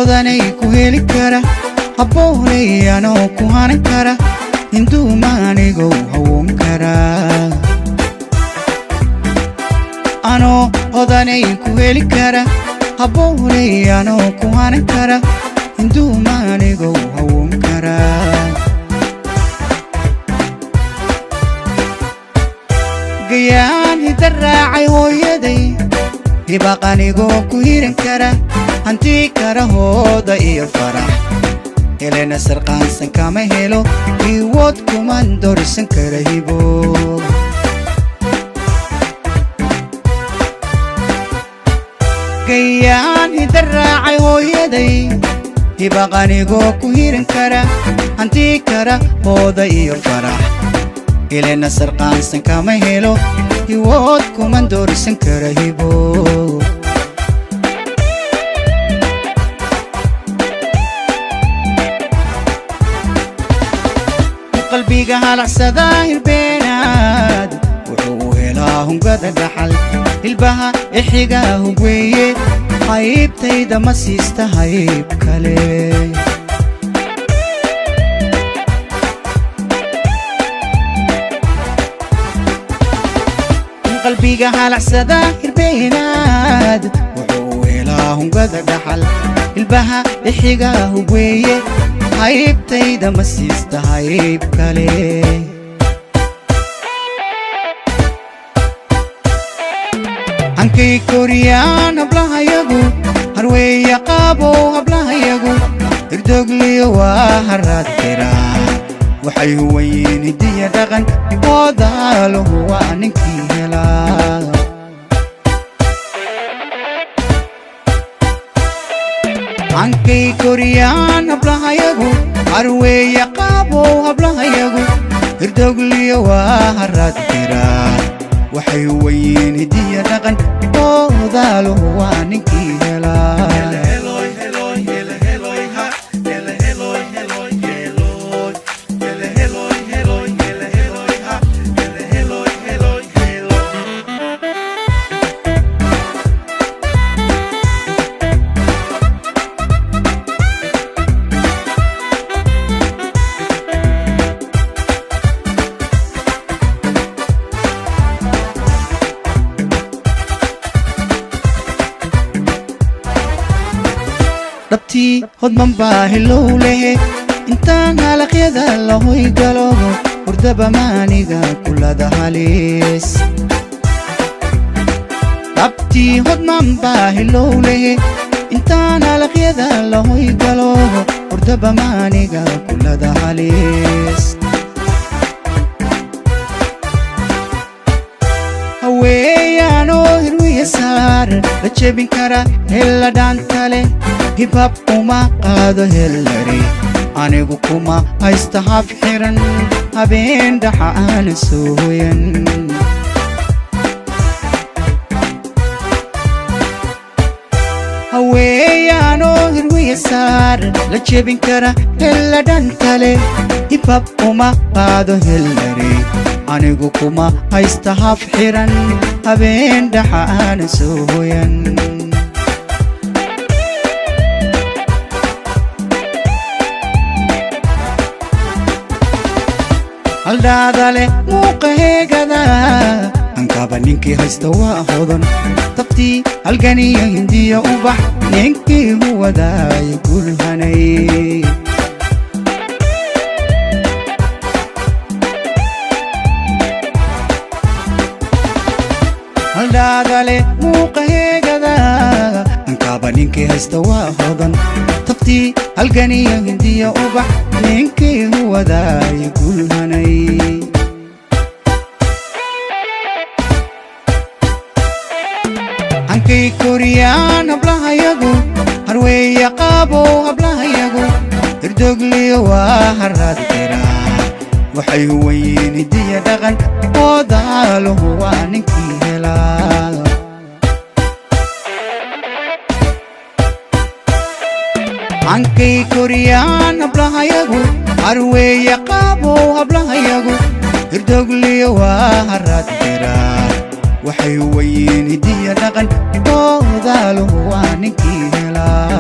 hodanay ku heli kara habboonay anoo ku hanan kara intuu maanigo hawoon kara anoo hodanay ku heli kara habboonay anoo ku hanan kara intuu maanigo hawoon kara gayaan hidarraacay hooyaday hibaqanigo ku hiran kara hanti kara hooda iyo farax helena sarqaansan kama helo iwood kuman doorsan kara hibo gayaan hidarraacay hooyaday hibaqanigo ku hiran kara hanti kara hooda iyo farax helena sarqaansan kama helo iwood kuman doorsan kara hibo qalbiga halacsada hilbeenaad wuxuu helaa hungada dhaxal hilbaha ixiga hugweeye qaybtayda ma siista hayb kale qalbiga halacsada hilbeenaad wuxuu helaa hungada dhaxal hilbaha ixiga hugweeye qaybtayda ma siista hayb kale hankay koriyaan hablahayagu harweeya qaabo hablahayagu irdogliyo waa haraad qiraa waxay huwayiin hidiya dhaqan oodaaluhu waa ninkii helaa hankay koriyaan hablahayagu harweeya qaabo hablahayagu irdogliyo waa haraad qiraa waxay huwayiin hidiya dhaqan oodaaluhu waa ninkii helaa dhabtii hodman baa hilow lehe intaan halaqyada la hoy galo hurdaba maaniga kulada halis dhabtii hodman baa hilow lehe intaan halaqyada la hoy galo hurdaba maaniga kulada halis haweeyaanoo hirwiya saar la jebin kara hella dhaantale hibhab uma qaado hellari anigu kuma haysta hab xiran habeen dhaxa aana soo hoyan haweeyaanoo hirwiya saar la jebin kara hella dhantale hibhab uma qaado hellari anigu kuma haysta hab xiran habeen dhaxa aana soo hoyan haldhaadale muuqa heegada hankaba ninkii haysta waa hodan tabtii halganiyo hindiya ubax ninkii huwadaay gulhanay haldhaadale muuqa heegada hankaba ninkii haysta waa hodan tabtii halganiyo hindiya ubax ninkii huwadaay gulhanay hankay koriyaan hablahayagu harweeya qaabo hablahayagu irdogliyo waa haraad qiraa waxay huwayiin hidiya dhaqan oodaaluhu waa ninkii helaa hankay koriyaan hablahayagu harweeya qaabo hablahayagu irdogliyo waa haraad qiraa waxay huwayiin hidiya dhaqan oodaaluhu waa ninkii helaa